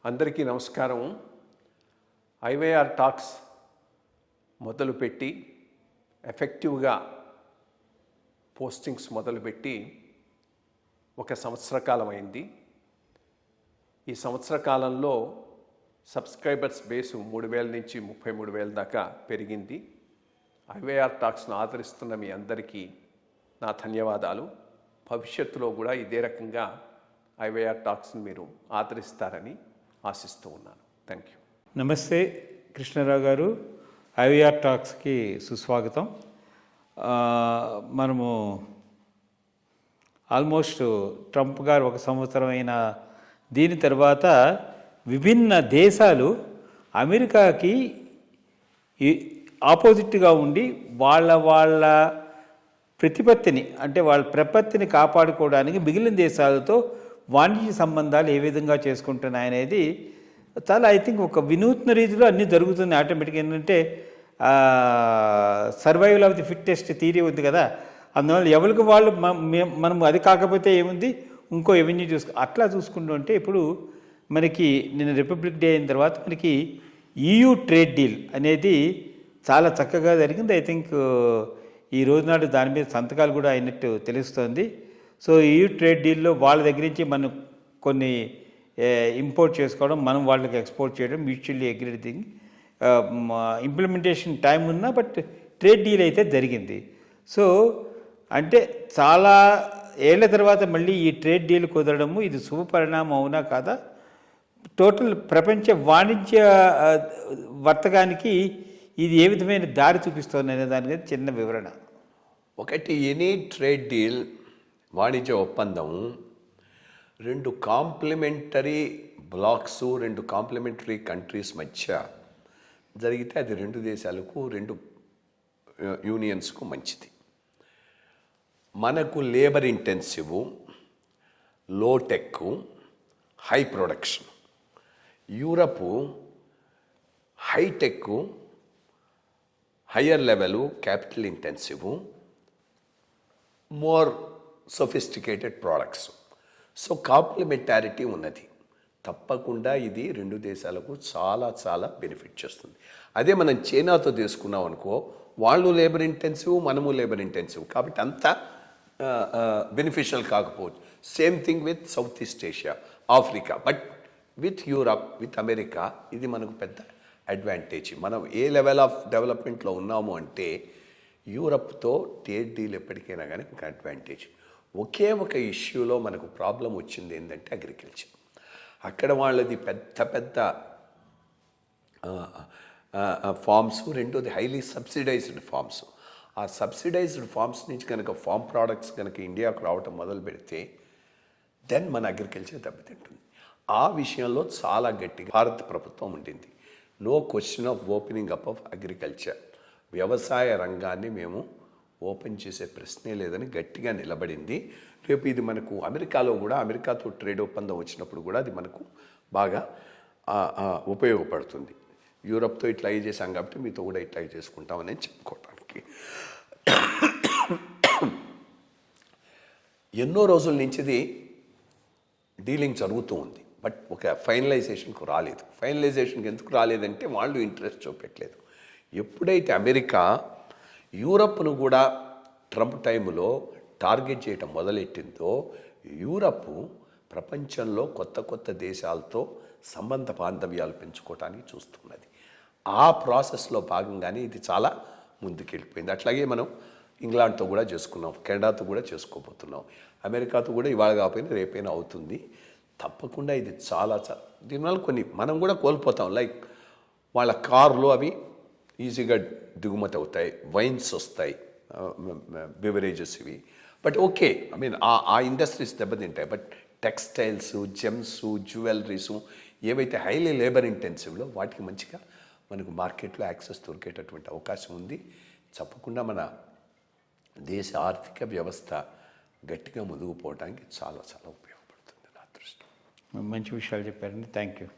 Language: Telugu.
అందరికీ నమస్కారం. ఐవైఆర్ టాక్స్ మొదలుపెట్టి ఎఫెక్టివ్గా పోస్టింగ్స్ మొదలుపెట్టి ఒక సంవత్సర కాలం అయింది. ఈ సంవత్సర కాలంలో సబ్స్క్రైబర్స్ బేసు 3,000 నుంచి 33,000 దాకా పెరిగింది. ఐవైఆర్ టాక్స్ను ఆదరిస్తున్న మీ అందరికీ నా ధన్యవాదాలు. భవిష్యత్తులో కూడా ఇదే రకంగా ఐవైఆర్ టాక్స్ని మీరు ఆదరిస్తారని ఆశిస్తూ ఉన్నాను. Thank you. నమస్తే కృష్ణారావు గారు, ఐవైఆర్ టాక్స్కి సుస్వాగతం. మనము ఆల్మోస్ట్ ట్రంప్ గారు 1 సంవత్సరం అయిన దీని తర్వాత విభిన్న దేశాలు అమెరికాకి ఆపోజిట్గా ఉండి వాళ్ళ ప్రతిపత్తిని అంటే వాళ్ళ ప్రపత్తిని కాపాడుకోవడానికి మిగిలిన దేశాలతో వాణిజ్య సంబంధాలు ఏ విధంగా చేసుకుంటున్నాయనేది చాలా ఐ థింక్ ఒక వినూత్న రీతిలో అన్నీ జరుగుతుంది. ఆటోమేటిక్గా ఏంటంటే survival of the fittest theory ఉంది కదా, అందువల్ల ఎవరికి వాళ్ళు మనం అది కాకపోతే ఏముంది ఇంకో ఎవెన్యూ అట్లా చూసుకుంటుంటే ఇప్పుడు మనకి నిన్న రిపబ్లిక్ డే అయిన తర్వాత మనకి EU ట్రేడ్ డీల్ అనేది చాలా చక్కగా జరిగింది. ఐ థింక్ ఈ రోజునాడు దాని మీద సంతకాలు కూడా అయినట్టు తెలుస్తుంది. సో EU ట్రేడ్ డీల్లో వాళ్ళ దగ్గర నుంచి మనం కొన్ని ఇంపోర్ట్ చేసుకోవడం, మనం వాళ్ళకి ఎక్స్పోర్ట్ చేయడం mutually agreed thing. Implementation time ఉన్నా బట్ ట్రేడ్ డీల్ అయితే జరిగింది. సో అంటే చాలా ఏళ్ల తర్వాత మళ్ళీ ఈ ట్రేడ్ డీల్ కుదరడము ఇది శుభ పరిణామం అవునా కాదా? టోటల్ ప్రపంచ వాణిజ్య వర్తకానికి ఇది ఏ విధమైన దారి చూపిస్తుంది అనే దాని మీద చిన్న వివరణ. ఒకటి, ఎనీ ట్రేడ్ డీల్ వాణిజ్య ఒప్పందం 2 కాంప్లిమెంటరీ బ్లాక్స్, 2 కాంప్లిమెంటరీ కంట్రీస్ మధ్య జరిగితే అది 2 దేశాలకు 2 యూనియన్స్కు మంచిది. మనకు labour intensive, low tech, high production. Europe high tech, higher level, capital intensive, more sophisticated products. So complementarity ఉన్నది. తప్పకుండా ఇది 2 దేశాలకు చాలా చాలా బెనిఫిట్ చేస్తుంది. అదే మనం చైనాతో తీసుకున్నాం అనుకో, వాళ్ళు లేబర్ ఇంటెన్సివ్, మనము లేబర్ ఇంటెన్సివ్, కాబట్టి అంత బెనిఫిషియల్ కాకపోవచ్చు. Same thing with south east Asia, Africa. But with Europe, with America ఇది మనకు పెద్ద అడ్వాంటేజ్. మనం ఏ లెవెల్ ఆఫ్ డెవలప్మెంట్లో ఉన్నాము అంటే యూరప్తో ట్రేడ్ డీల్ ఎప్పటికైనా కానీ ఒక అడ్వాంటేజ్. ఒకే ఒక ఇష్యూలో మనకు ప్రాబ్లం వచ్చింది ఏంటంటే అగ్రికల్చర్. అక్కడ వాళ్ళది పెద్ద పెద్ద ఫార్మ్స్, రెండోది హైలీ సబ్సిడైజ్డ్ ఫార్మ్స్. ఆ సబ్సిడైజ్డ్ ఫార్మ్స్ నుంచి కనుక ఫార్మ్ ప్రోడక్ట్స్ కనుక ఇండియాకు రావటం మొదలు పెడితే దెన్ మన అగ్రికల్చర్ దెబ్బతింటుంది. ఆ విషయంలో చాలా గట్టిగా భారత ప్రభుత్వం ఉండింది. No question of opening up of agriculture. వ్యవసాయ రంగాన్ని మేము ఓపెన్ చేసే ప్రశ్నే లేదని గట్టిగా నిలబడింది. రేపు ఇది మనకు అమెరికాలో కూడా, అమెరికాతో ట్రేడ్ ఒప్పందం వచ్చినప్పుడు కూడా అది మనకు బాగా ఉపయోగపడుతుంది. యూరప్తో ఇట్లా చేసాం కాబట్టి మీతో కూడా ఇట్లా చేసుకుంటామని చెప్పుకోవటానికి. ఎన్నో రోజుల నుంచి ఇది డీలింగ్ జరుగుతూ ఉంది. బట్ ఒక ఫైనలైజేషన్కు రాలేదు. ఫైనలైజేషన్కి ఎందుకు రాలేదంటే వాళ్ళు ఇంట్రెస్ట్ చూపెట్టలేదు. ఎప్పుడైతే అమెరికా యూరప్ను కూడా ట్రంప్ టైంలో టార్గెట్ చేయటం మొదలెట్టిందో, యూరప్ ప్రపంచంలో కొత్త కొత్త దేశాలతో సంబంధ బాంధవ్యాలు పెంచుకోవటానికి చూస్తున్నది. ఆ ప్రాసెస్లో భాగంగానే ఇది చాలా ముందుకెళ్ళిపోయింది. అట్లాగే మనం ఇంగ్లాండ్తో కూడా చేసుకున్నాం, కెనడాతో కూడా చేసుకోబోతున్నాం, అమెరికాతో కూడా ఇవాళ కాకపోయినా రేపైనా అవుతుంది. తప్పకుండా ఇది చాలా దీనివల్ల కొన్ని మనం కూడా కోల్పోతాం. లైక్ వాళ్ళ కార్లు అవి ఈజీగా దిగుమతి అవుతాయి, వైన్స్ వస్తాయి, బెవరేజెస్ ఇవి. బట్ ఓకే, ఐ మీన్ ఆ ఇండస్ట్రీస్ దెబ్బతింటాయి. బట్ టెక్స్టైల్స్, జెమ్స్, జ్యువెలరీసు ఏవైతే హైలీ లేబర్ ఇంటెన్సివ్లో వాటికి మంచిగా మనకు మార్కెట్లో యాక్సెస్ దొరికేటటువంటి అవకాశం ఉంది. తప్పకుండా మన దేశ ఆర్థిక వ్యవస్థ గట్టిగా ముందుకు పోవడానికి చాలా చాలా ఉపయోగపడుతుంది. నా దృష్టి. మంచి విషయాలు చెప్పారండి. Thank you.